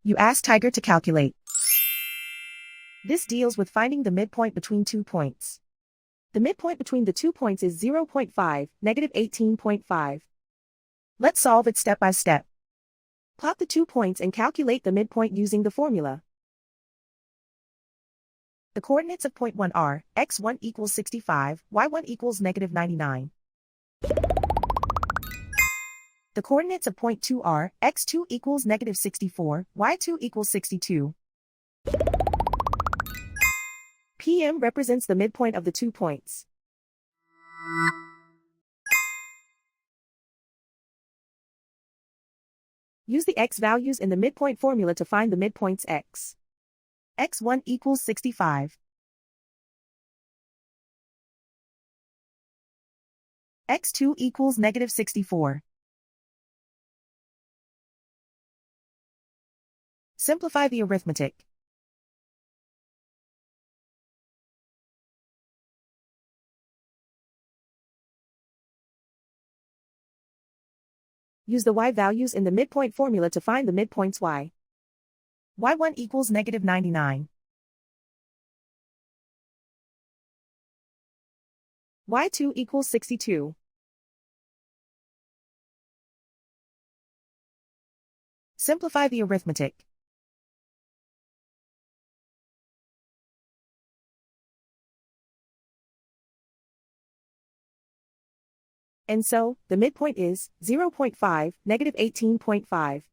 You ask Tiger to calculate. This deals with finding the midpoint between 2 points. The midpoint between the 2 points is 0.5, negative 18.5. Let's solve it step by step. Plot the 2 points and calculate the midpoint using the formula. The coordinates of point 1 are, x1 equals 65, y1 equals negative 99. The coordinates of point 2 are, x2 equals negative 64, y2 equals 62. PM represents the midpoint of the 2 points. Use the x values in the midpoint formula to find the midpoints x. x1 equals 65. x2 equals negative 64. Simplify the arithmetic. Use the y values in the midpoint formula to find the midpoints y. y1 equals negative 99. y2 equals 62. Simplify the arithmetic. And so, the midpoint is 0.5, negative 18.5.